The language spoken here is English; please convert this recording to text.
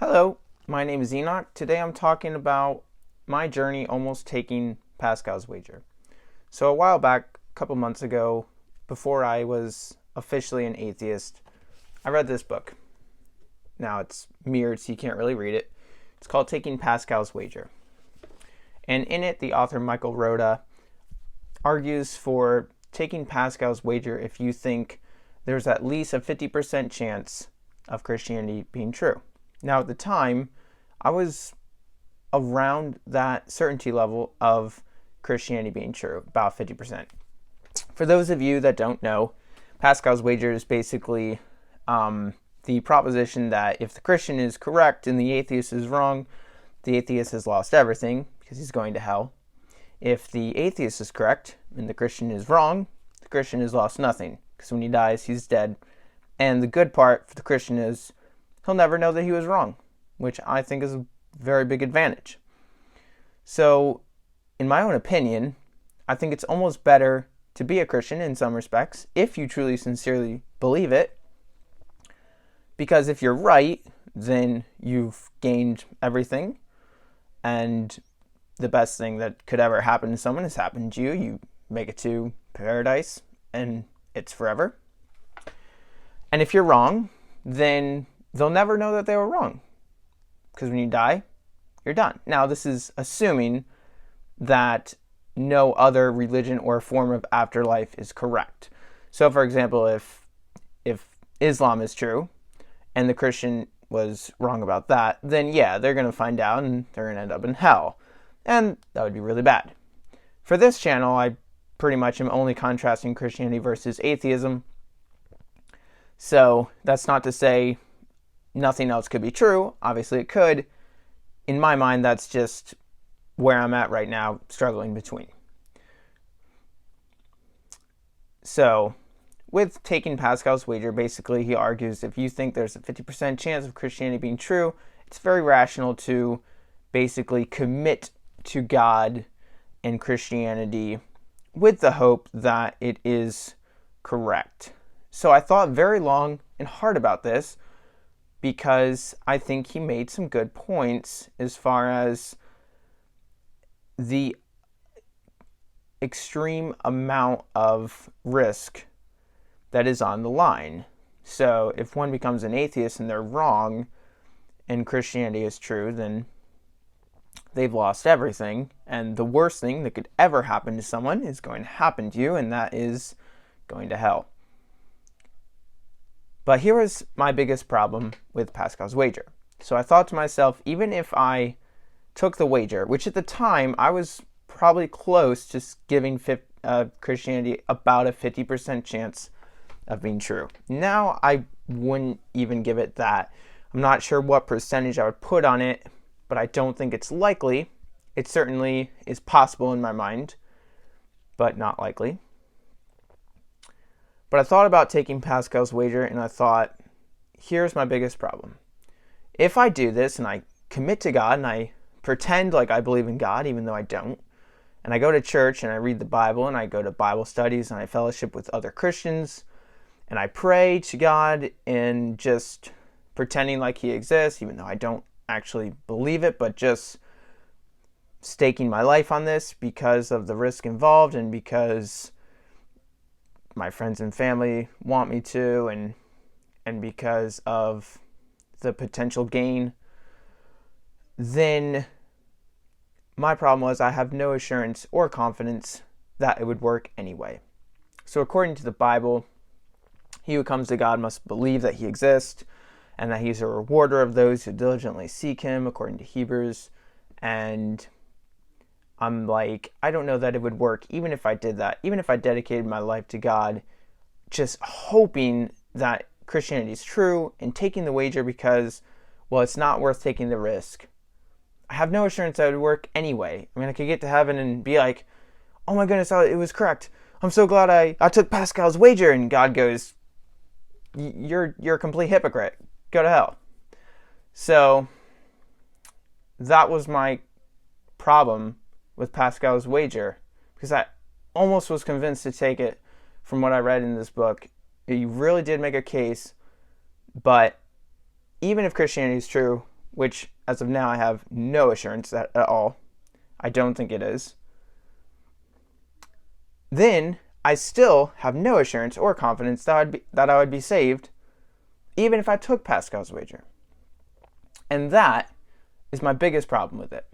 Hello, my name is Enoch. Today I'm talking about my journey almost taking Pascal's Wager. So a while back, a couple months ago, before I was officially an atheist, I read this book. Now it's mirrored so you can't really read it. It's called Taking Pascal's Wager. And in it, the author Michael Rhoda argues for taking Pascal's Wager if you think there's at least a 50% chance of Christianity being true. Now, at the time, I was around that certainty level of Christianity being true, about 50%. For those of you that don't know, Pascal's Wager is basically the proposition that if the Christian is correct and the atheist is wrong, the atheist has lost everything because he's going to hell. If the atheist is correct and the Christian is wrong, the Christian has lost nothing because when he dies, he's dead. And the good part for the Christian is he'll never know that he was wrong, which I think is a very big advantage. So, in my own opinion, I think it's almost better to be a Christian in some respects, if you truly sincerely believe it, because if you're right, then you've gained everything, and the best thing that could ever happen to someone has happened to you. You make it to paradise, and it's forever. And if you're wrong, then they'll never know that they were wrong. Because when you die, you're done. Now, this is assuming that no other religion or form of afterlife is correct. So, for example, if Islam is true and the Christian was wrong about that, then yeah, they're going to find out and they're going to end up in hell. And that would be really bad. For this channel, I pretty much am only contrasting Christianity versus atheism. So, that's not to say nothing else could be true. Obviously it could. In my mind, that's just where I'm at right now, struggling between. So, with taking Pascal's Wager, basically he argues if you think there's a 50% chance of Christianity being true, it's very rational to basically commit to God and Christianity with the hope that it is correct. So I thought very long and hard about this, because I think he made some good points as far as the extreme amount of risk that is on the line. So if one becomes an atheist and they're wrong and Christianity is true, then they've lost everything. And the worst thing that could ever happen to someone is going to happen to you, and that is going to hell. But here was my biggest problem with Pascal's Wager. So I thought to myself, even if I took the wager, which at the time I was probably close to giving Christianity about a 50% chance of being true. Now I wouldn't even give it that. I'm not sure what percentage I would put on it, but I don't think it's likely. It certainly is possible in my mind, but not likely. But I thought about taking Pascal's Wager, and I thought, here's my biggest problem. If I do this and I commit to God and I pretend like I believe in God even though I don't, and I go to church and I read the Bible and I go to Bible studies and I fellowship with other Christians and I pray to God and just pretending like he exists even though I don't actually believe it, but just staking my life on this because of the risk involved and because my friends and family want me to, and because of the potential gain, then my problem was I have no assurance or confidence that it would work anyway. So according to the Bible, he who comes to God must believe that he exists and that he's a rewarder of those who diligently seek him, according to Hebrews. And I'm like, I don't know that it would work even if I did that, even if I dedicated my life to God, just hoping that Christianity is true and taking the wager because, well, it's not worth taking the risk. I have no assurance that it would work anyway. I mean, I could get to heaven and be like, oh my goodness, it was correct. I'm so glad I took Pascal's Wager. And God goes, you're a complete hypocrite. Go to hell. So that was my problem with Pascal's Wager, because I almost was convinced to take it from what I read in this book. You really did make a case, but even if Christianity is true, which as of now I have no assurance that at all. I don't think it is. Then I still have no assurance or confidence that I would be saved even if I took Pascal's Wager. And that is my biggest problem with it.